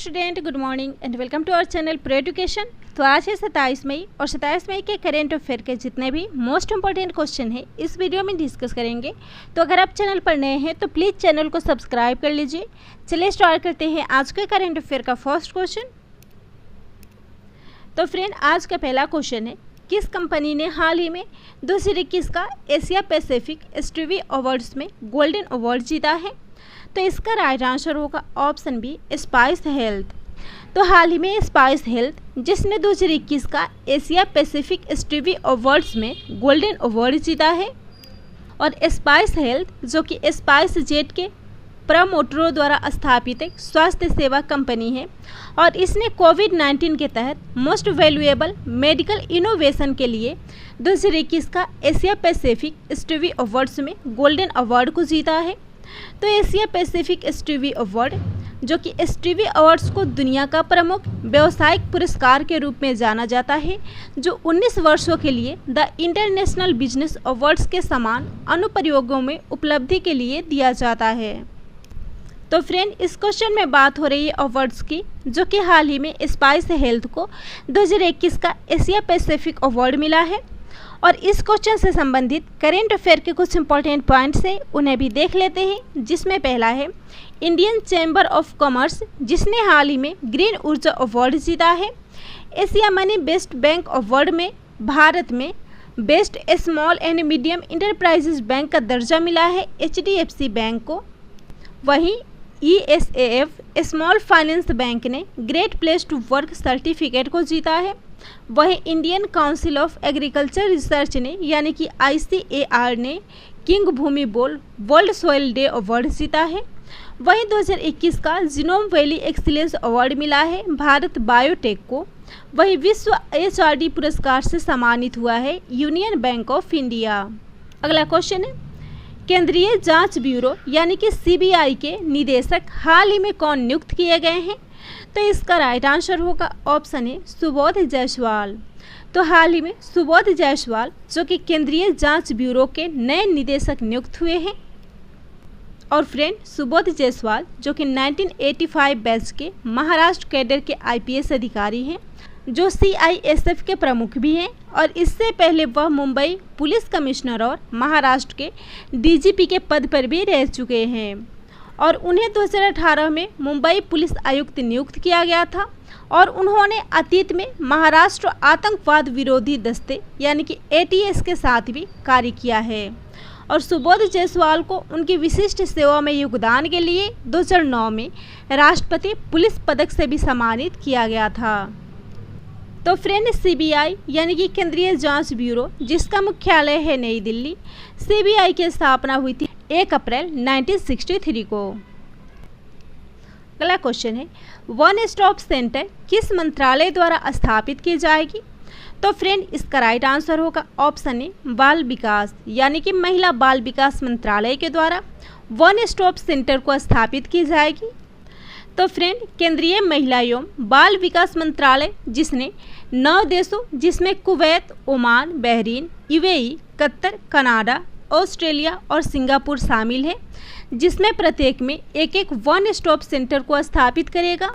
Student, good morning and welcome to our channel pro education. तो आज है 27 मई और 27 मई के करेंट अफेयर के जितने भी मोस्ट इंपॉर्टेंट क्वेश्चन हैं इस वीडियो में डिस्कस करेंगे। तो अगर आप चैनल पर नए हैं तो प्लीज़ चैनल को सब्सक्राइब कर लीजिए। चलिए स्टार्ट करते हैं आज के करेंट अफेयर का फर्स्ट क्वेश्चन। तो फ्रेंड, आज का पहला क्वेश्चन है, किस कंपनी ने हाल ही में 2021 का एशिया पैसिफिक स्टीवी अवार्ड्स में गोल्डन अवार्ड जीता है? तो इसका राइट आंसर होगा ऑप्शन बी, स्पाइस हेल्थ। तो हाल ही में स्पाइस हेल्थ, जिसने 2021 का एशिया पैसिफिक स्टीवी अवार्ड्स में गोल्डन अवार्ड जीता है, और स्पाइस हेल्थ जो कि स्पाइस जेट के प्रमोटरों द्वारा स्थापित एक स्वास्थ्य सेवा कंपनी है, और इसने कोविड-19 के तहत मोस्ट वैल्यूएबल मेडिकल इनोवेशन के लिए 2021 का एशिया पैसिफिक स्टीवी अवार्ड्स में गोल्डन अवार्ड को जीता है। तो एशिया पैसिफिक स्टीवी अवार्ड, जो कि स्टीवी अवार्ड्स को दुनिया का प्रमुख व्यावसायिक पुरस्कार के रूप में जाना जाता है, जो 19 वर्षों के लिए द इंटरनेशनल बिजनेस अवार्ड्स के समान अनुप्रयोगों में उपलब्धि के लिए दिया जाता है। तो फ्रेंड, इस क्वेश्चन में बात हो रही है अवार्ड्स की, जो कि हाल ही में स्पाइस हेल्थ को 2021 का एशिया पैसिफिक अवार्ड मिला है। और इस क्वेश्चन से संबंधित करेंट अफेयर के कुछ इंपॉर्टेंट पॉइंट्स हैं, उन्हें भी देख लेते हैं। जिसमें पहला है इंडियन चैम्बर ऑफ कॉमर्स, जिसने हाल ही में ग्रीन ऊर्जा अवार्ड जीता है। Asia money best bank award में भारत में best small and medium enterprises bank का दर्जा मिला है HDFC बैंक को। वहीं ESAF स्मॉल फाइनेंस बैंक ने great place to work certificate को जीता है। वहीं Indian council of agriculture research ने यानी कि ICAR ने किंग भूमि बोल वर्ल्ड सॉइल डे अवार्ड जीता है। वहीं 2021 का जीनोम वैली एक्सीलेंस अवार्ड मिला है भारत बायोटेक को। वहीं विश्व HRD पुरस्कार से सम्मानित हुआ है यूनियन बैंक ऑफ इंडिया। अगला क्वेश्चन है, केंद्रीय जांच ब्यूरो यानी कि CBI के निदेशक हाल ही में कौन नियुक्त किए गए हैं? तो इसका राइट आंसर होगा ऑप्शन है सुबोध जायसवाल। तो हाल ही में सुबोध जायसवाल, जो कि केंद्रीय जांच ब्यूरो के नए निदेशक नियुक्त हुए हैं। और फ्रेंड, सुबोध जायसवाल जो कि 1985 बैच के महाराष्ट्र कैडर के IPS अधिकारी हैं, जो CISF के प्रमुख भी हैं, और इससे पहले वह मुंबई पुलिस कमिश्नर और महाराष्ट्र के DGP के पद पर भी रह चुके हैं। और उन्हें 2018 में मुंबई पुलिस आयुक्त नियुक्त किया गया था, और उन्होंने अतीत में महाराष्ट्र आतंकवाद विरोधी दस्ते यानी कि ATS के साथ भी कार्य किया है। और सुबोध जायसवाल को उनकी विशिष्ट सेवा में योगदान के लिए 2009 में राष्ट्रपति पुलिस पदक से भी सम्मानित किया गया था। तो फ्रेंड, CBI यानी कि केंद्रीय जांच ब्यूरो, जिसका मुख्यालय है नई दिल्ली, CBI की स्थापना हुई थी 1 अप्रैल 1963 को। अगला क्वेश्चन है, वन स्टॉप सेंटर किस मंत्रालय द्वारा स्थापित की जाएगी? तो फ्रेंड, इसका राइट आंसर होगा ऑप्शन ए, बाल विकास यानी कि महिला बाल विकास मंत्रालय के द्वारा वन स्टॉप सेंटर को स्थापित की जाएगी। तो फ्रेंड, केंद्रीय महिला एवं बाल विकास मंत्रालय, जिसने 9 देशों जिसमें Kuwait, Oman, Bahrain, UAE, Qatar, Canada, Australia और सिंगापुर शामिल है, जिसमें प्रत्येक में एक वन स्टॉप सेंटर को स्थापित करेगा।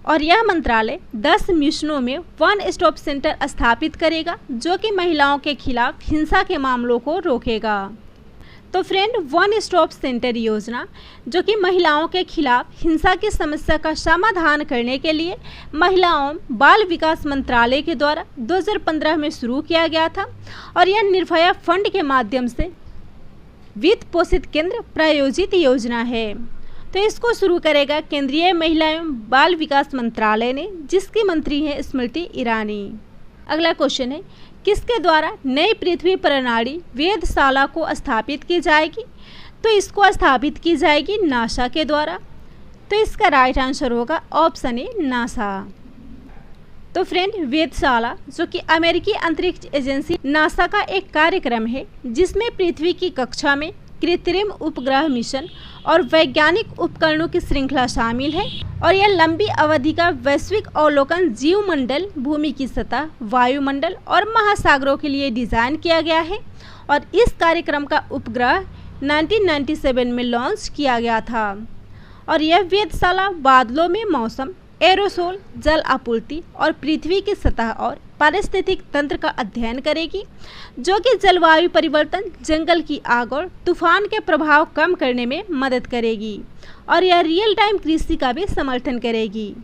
और यह मंत्रालय 10 मिशनों में वन स्टॉप सेंटर स्थापित करेगा, जो कि महिलाओं के खिलाफ हिंसा के मामलों को रोकेगा। तो फ्रेंड, वन स्टॉप सेंटर योजना, जो कि महिलाओं के खिलाफ हिंसा की समस्या का समाधान करने के लिए महिलाओं बाल विकास मंत्रालय के द्वारा 2015 में शुरू किया गया था, और यह निर्भया फंड के माध्यम से वित्त पोषित केंद्र प्रायोजित योजना है। तो इसको शुरू करेगा केंद्रीय महिला एवं बाल विकास मंत्रालय ने, जिसकी मंत्री हैं स्मृति ईरानी। अगला क्वेश्चन है, किसके द्वारा नई पृथ्वी प्रणाली वेधशाला को स्थापित की जाएगी? तो इसको स्थापित की जाएगी नासा के द्वारा। तो इसका राइट आंसर होगा ऑप्शन ए, नासा। तो फ्रेंड, वेधशाला जो कि अमेरिकी अंतरिक्ष एजेंसी नासा का एक कार्यक्रम है, जिसमें पृथ्वी की कक्षा में कृत्रिम उपग्रह मिशन और वैज्ञानिक उपकरणों की श्रृंखला शामिल है। और यह लंबी अवधि का वैश्विक अवलोकन जीवमंडल, भूमि की सतह, वायुमंडल और महासागरों के लिए डिज़ाइन किया गया है। और इस कार्यक्रम का उपग्रह 1997 में लॉन्च किया गया था। और यह वेधशाला बादलों में मौसम, एरोसोल, जल आपूर्ति और पृथ्वी की सतह और पारिस्थितिक तंत्र का अध्ययन करेगी, जो कि जलवायु परिवर्तन, जंगल की आग और तूफान के प्रभाव कम करने में मदद करेगी। और यह रियल टाइम कृषि का भी समर्थन करेगी।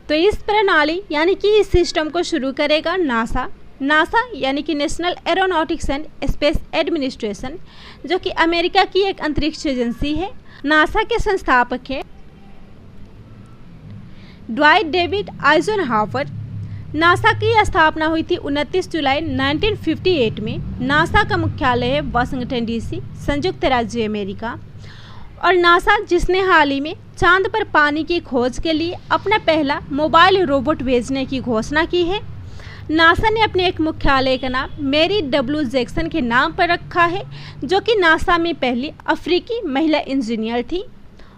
तो इस प्रणाली यानी कि इस सिस्टम को शुरू करेगा नासा यानी कि national aeronautics and space administration, जो कि अमेरिका की एक अंतरिक्ष एजेंसी है। नासा के संस्थापक हैं ड्वाइट डेविड आइजनहावर। नासा की स्थापना हुई थी 29 जुलाई 1958 में। नासा का मुख्यालय है वाशिंगटन डीसी, संयुक्त राज्य अमेरिका। और नासा, जिसने हाल ही में चांद पर पानी की खोज के लिए अपना पहला मोबाइल रोबोट भेजने की घोषणा की है। नासा ने अपने एक मुख्यालय का नाम मैरी डब्ल्यू जैक्सन के नाम पर रखा है, जो कि नासा में पहली अफ्रीकी महिला इंजीनियर थी।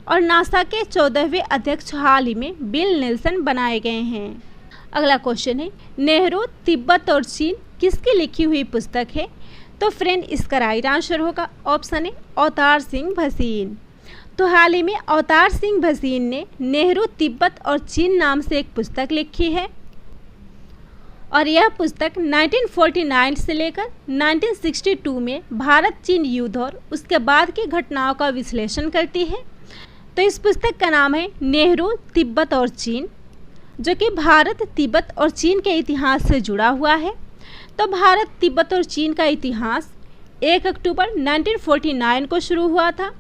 और नासा के 14वें अध्यक्ष हाल ही में बिल नेल्सन बनाए गए हैं। अगला क्वेश्चन है, नेहरू, तिब्बत और चीन किसकी लिखी हुई पुस्तक है? तो फ्रेंड, इसका राइट आंसर होगा ऑप्शन है अवतार सिंह भसीन। तो हाल ही में अवतार सिंह भसीन ने नेहरू, तिब्बत और चीन नाम से एक पुस्तक लिखी है। और यह पुस्तक 1949 से लेकर 1962 में भारत चीन युद्ध और उसके बाद की घटनाओं का विश्लेषण करती है। तो इस पुस्तक का नाम है नेहरू, तिब्बत और चीन, जो कि भारत, तिब्बत और चीन के इतिहास से जुड़ा हुआ है। तो भारत, तिब्बत और चीन का इतिहास 1 अक्टूबर 1949 को शुरू हुआ था,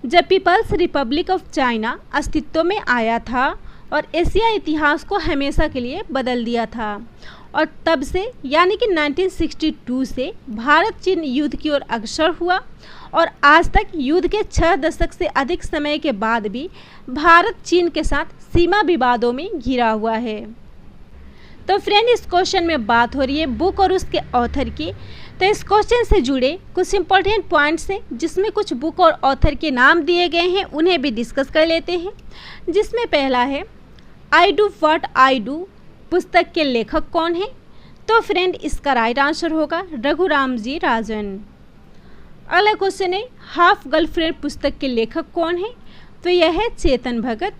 जब पीपल्स रिपब्लिक ऑफ चाइना अस्तित्व में आया था और एशिया इतिहास को हमेशा के लिए बदल दिया था। और तब से यानी कि 1962 से भारत चीन युद्ध की ओर अग्रसर हुआ और आज तक युद्ध के 6 दशक से अधिक समय के बाद भी भारत चीन के साथ सीमा विवादों में घिरा हुआ है। तो फ्रेंड, इस क्वेश्चन में बात हो रही है बुक और उसके ऑथर की। तो इस क्वेश्चन से जुड़े कुछ इंपॉर्टेंट पॉइंट्स हैं, जिसमें कुछ बुक और ऑथर के नाम दिए गए हैं, उन्हें भी डिस्कस कर लेते हैं। जिसमें पहला है I do what I do, पुस्तक के लेखक कौन है? तो फ्रेंड, इसका राइट आंसर होगा रघुराम जी राजन। अगला क्वेश्चन है हाफ गर्लफ्रेंड पुस्तक के लेखक कौन है? तो यह है चेतन भगत।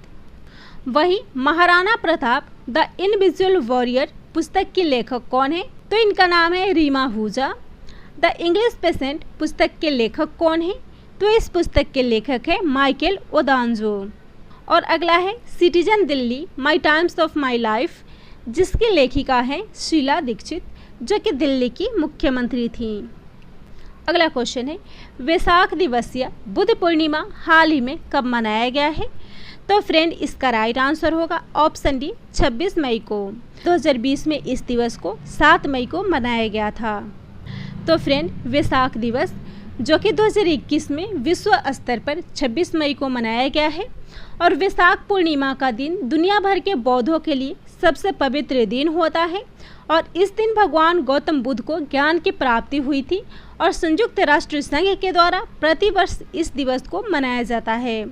वही Maharana Pratap the invisible warrior पुस्तक के लेखक कौन है? तो इनका नाम है Reema Ahuja. The English patient पुस्तक के लेखक कौन है? तो इस पुस्तक के लेखक है माइकल ओदांजो। और अगला है citizen Delhi my times of my life, जिसकी लेखिका है शीला दीक्षित, जो कि दिल्ली की मुख्यमंत्री थी। अगला क्वेश्चन है वैशाख दिवस या बुद्ध पूर्णिमा हाल ही में कब मनाया गया है? तो फ्रेंड, इसका राइट आंसर होगा ऑप्शन डी 26 मई को। 2020 में इस दिवस को 7 मई को मनाया गया था। तो फ्रेंड, वैशाख दिवस जो कि 2021 में विश्व स्तर पर 26 मई को मनाया गया है। और वैशाख पूर्णिमा का दिन दुनिया भर के बौद्धों के लिए सबसे पवित्र दिन होता है। और इस दिन भगवान गौतम बुद्ध को ज्ञान की प्राप्ति हुई थी और संयुक्त राष्ट्र संघ के द्वारा प्रतिवर्ष इस दिवस को मनाया जाता है।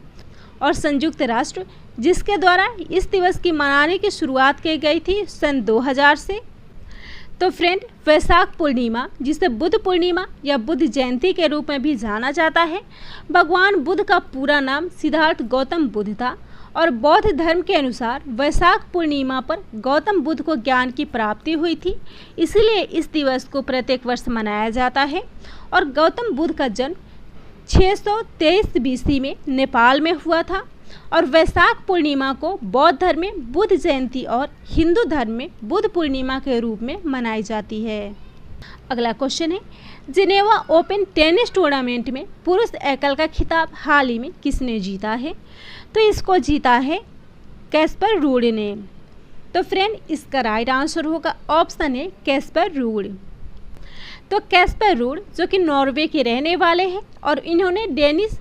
और संयुक्त राष्ट्र, जिसके द्वारा इस दिवस की मनाने की शुरुआत की गई थी सन 2000 से। तो फ्रेंड, वैशाख पूर्णिमा, जिसे बुद्ध पूर्णिमा या बुद्ध जयंती के रूप में भी जाना जाता है, भगवान बुद्ध का पूरा नाम सिद्धार्थ गौतम बुद्ध था। और बौद्ध धर्म के अनुसार वैशाख पूर्णिमा पर गौतम बुद्ध को ज्ञान की प्राप्ति हुई थी, इसलिए इस दिवस को प्रत्येक वर्ष मनाया जाता है। और गौतम बुद्ध का जन्म 623 BC में नेपाल में हुआ था। और वैशाख पूर्णिमा को बौद्ध धर्म में बुद्ध जयंती और हिंदू धर्म में बुद्ध पूर्णिमा के रूप में मनाई जाती है। अगला क्वेश्चन है जिनेवा ओपन टेनिस टूर्नामेंट में पुरुष एकल का खिताब हाल ही में किसने जीता है? तो इसको जीता है कैस्पर रूड ने। तो फ्रेंड, इसका राइट आंसर होगा ऑप्शन है कैस्पर रूड। तो कैस्पर रूड जो कि नॉर्वे के रहने वाले हैं और इन्होंने डेनिस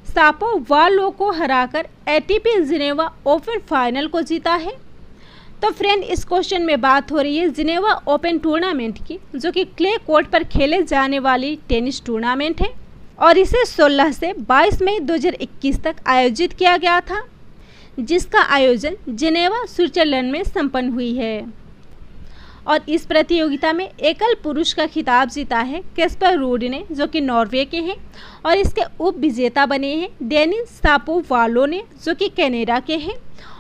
शापोवालोव को हराकर एटीपी जिनेवा ओपन फाइनल को जीता है। तो फ्रेंड, इस क्वेश्चन में बात हो रही है जिनेवा ओपन टूर्नामेंट की, जो कि क्ले कोर्ट पर खेले जाने वाली टेनिस टूर्नामेंट है और इसे 16 से 22 मई 2021 तक आयोजित किया गया था, जिसका आयोजन जिनेवा स्विट्जरलैंड में संपन्न हुई है। और इस प्रतियोगिता में एकल पुरुष का खिताब जीता है कैस्पर रूड ने, जो कि नॉर्वे के हैं, और इसके उप विजेता बने हैं डेनिस शापोवालोव ने, जो कि कनाडा के हैं,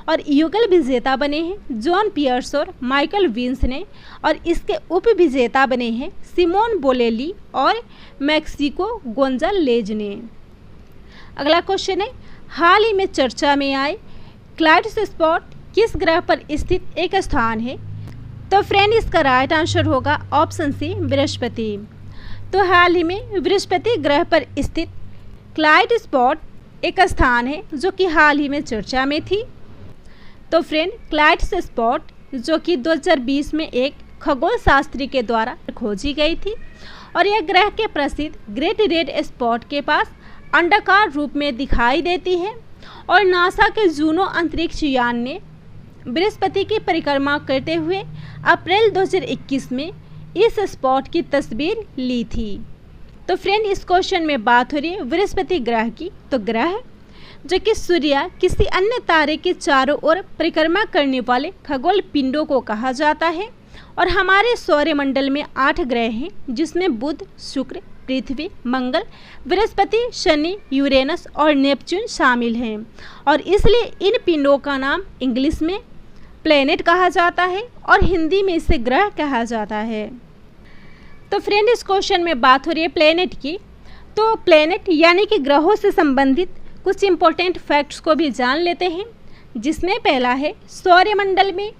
और युगल विजेता बने हैं जॉन पियर्स और माइकल विंस ने, और इसके उप विजेता बने हैं सिमोन बोलेली और मैक्सिको गोंजालेज ने। अगला क्वेश्चन है, हाल ही में चर्चा में आए क्लाइड्स स्पॉट किस ग्रह पर स्थित एक स्थान है? तो फ्रेंड, इसका राइट आंसर होगा ऑप्शन सी, बृहस्पति। तो हाल ही में बृहस्पति ग्रह पर स्थित क्लाइड स्पॉट एक स्थान है जो कि हाल ही में चर्चा में थी। तो फ्रेंड, क्लाइड्स स्पॉट जो कि 2020 में एक खगोल शास्त्री के द्वारा खोजी गई थी, और यह ग्रह के प्रसिद्ध ग्रेट रेड स्पॉट के पास अंडाकार रूप में दिखाई देती है, और नासा के जूनो अंतरिक्ष यान ने बृहस्पति की परिक्रमा करते हुए अप्रैल 2021 में इस स्पॉट की तस्वीर ली थी। तो फ्रेंड, इस क्वेश्चन में बात हो रही है बृहस्पति ग्रह की। तो ग्रह जो कि सूर्य किसी अन्य तारे के चारों ओर परिक्रमा करने वाले खगोल पिंडों को कहा जाता है, और हमारे सौरमंडल में 8 ग्रह हैं, जिसमें बुध, शुक्र, पृथ्वी, मंगल, बृहस्पति, शनि, यूरेनस और नेपच्यून शामिल हैं, और इसलिए इन पिंडों का नाम इंग्लिश में प्लेनेट कहा जाता है और हिंदी में इसे ग्रह कहा जाता है। तो फ्रेंड, इस क्वेश्चन में बात हो रही है प्लेनेट की। तो प्लेनेट यानी कि ग्रहों से संबंधित कुछ इंपॉर्टेंट फैक्ट्स को भी जान लेते हैं, जिसमें पहला है सौरमंडल में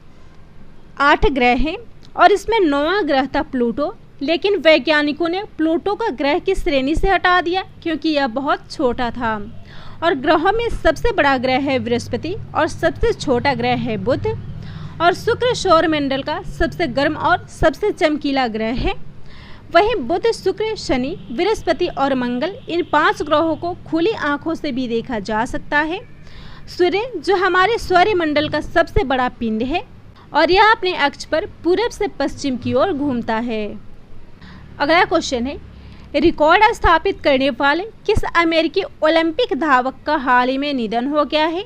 8 ग्रह हैं, और इसमें 9वां ग्रह था प्लूटो, लेकिन वैज्ञानिकों ने प्लूटो का ग्रह की श्रेणी से हटा दिया क्योंकि यह बहुत छोटा था। और ग्रहों में सबसे बड़ा ग्रह है बृहस्पति और सबसे छोटा ग्रह है बुध, और शुक्र सौरमंडल का सबसे गर्म और सबसे चमकीला ग्रह है। वहीं बुध, शुक्र, शनि, बृहस्पति और मंगल, इन 5 ग्रहों को खुली आंखों से भी देखा जा सकता है। सूर्य जो हमारे सौरमंडल का सबसे बड़ा पिंड है, और यह अपने अक्ष पर पूरब से पश्चिम की ओर घूमता है। अगला क्वेश्चन है, रिकॉर्ड स्थापित करने वाले किस अमेरिकी ओलंपिक धावक का हाल ही में निधन हो गया है?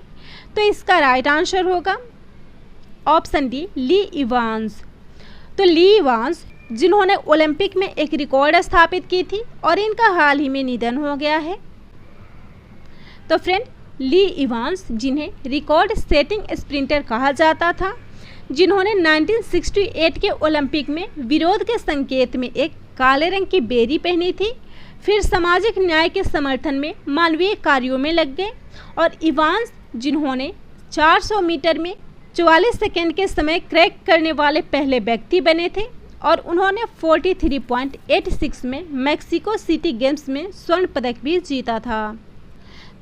तो इसका राइट आंसर होगा ऑप्शन डी, ली इवांस। तो ली इवांस जिन्होंने ओलंपिक में एक रिकॉर्ड स्थापित की थी, और इनका हाल ही में निधन हो गया है। तो फ्रेंड, ली इवांस जिन्हें रिकॉर्ड सेटिंग स्प्रिंटर कहा जाता था, जिन्होंने 1968 के ओलंपिक में विरोध के संकेत में एक काले रंग की बेरी पहनी थी, फिर सामाजिक न्याय के समर्थन में मानवीय कार्यों में लग गए, और इवांस जिन्होंने 400 मीटर में 44 सेकंड के समय क्रैक करने वाले पहले व्यक्ति बने थे, और उन्होंने 43.86 में मैक्सिको सिटी गेम्स में स्वर्ण पदक भी जीता था।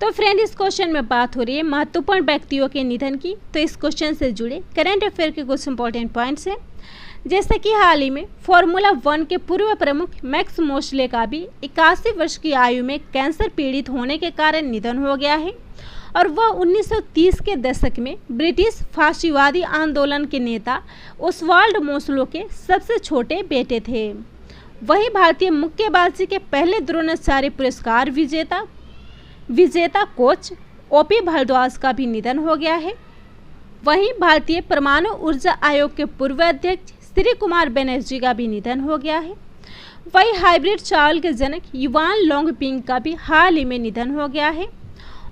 तो फ्रेंड, इस क्वेश्चन में बात हो रही है महत्वपूर्ण व्यक्तियों के निधन की। तो इस क्वेश्चन से जुड़े करंट अफेयर के कुछ इंपॉर्टेंट पॉइंट्स हैं, जैसे कि हाल ही में फार्मूला 1 के पूर्व प्रमुख मैक्स मोशले का भी 81 वर्ष की आयु में कैंसर पीड़ित होने के कारण निधन हो गया है, और वह 1930 के दशक में ब्रिटिश फाशीवादी आंदोलन के नेता ओस्वाल्ड मोस्लो के सबसे छोटे बेटे थे। वहीं भारतीय मुक्केबाजी के पहले द्रोणाचार्य पुरस्कार विजेता कोच ओपी भारद्वाज का भी निधन हो गया है। वहीं भारतीय परमाणु ऊर्जा आयोग के पूर्व अध्यक्ष श्री कुमार बनर्जी का भी निधन हो गया है। वहीं हाइब्रिड चावल के जनक युवान लोंगपिंग का भी हाल ही में निधन हो गया है,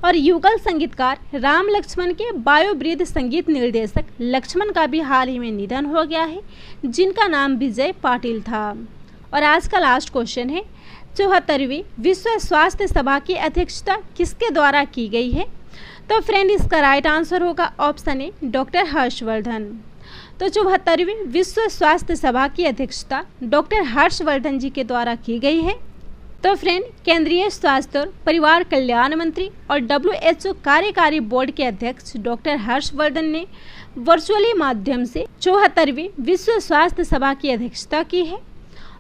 और युगल संगीतकार राम लक्ष्मण के बायोवृद्ध संगीत निर्देशक लक्ष्मण का भी हाल ही में निधन हो गया है, जिनका नाम विजय पाटिल था। और आज का लास्ट क्वेश्चन है, 74वीं विश्व स्वास्थ्य सभा की अध्यक्षता किसके द्वारा की गई है? तो फ्रेंड, इसका राइट आंसर होगा ऑप्शन ए, डॉक्टर हर्षवर्धन। तो 74वीं विश्व स्वास्थ्य सभा की अध्यक्षता डॉक्टर हर्षवर्धन जी के द्वारा की गई है। तो फ्रेंड, केंद्रीय स्वास्थ्य और परिवार कल्याण मंत्री और WHO कार्यकारी बोर्ड के अध्यक्ष डॉक्टर हर्षवर्धन ने वर्चुअली माध्यम से 74वीं विश्व स्वास्थ्य सभा की अध्यक्षता की है,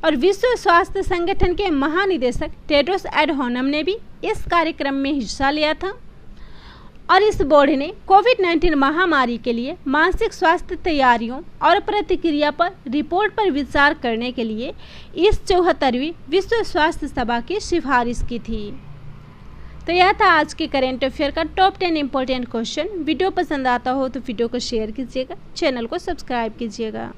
और विश्व स्वास्थ्य संगठन के महानिदेशक टेड्रोस एडहानम ने भी इस कार्यक्रम में हिस्सा लिया था। और इस बोर्ड ने कोविड-19 महामारी के लिए मानसिक स्वास्थ्य तैयारियों और प्रतिक्रिया पर रिपोर्ट पर विचार करने के लिए इस 74वीं विश्व स्वास्थ्य सभा की सिफारिश की थी। तो यह था आज के करेंट अफेयर का टॉप 10 इम्पोर्टेंट क्वेश्चन। वीडियो पसंद आता हो तो वीडियो को शेयर कीजिएगा, चैनल को सब्सक्राइब कीजिएगा।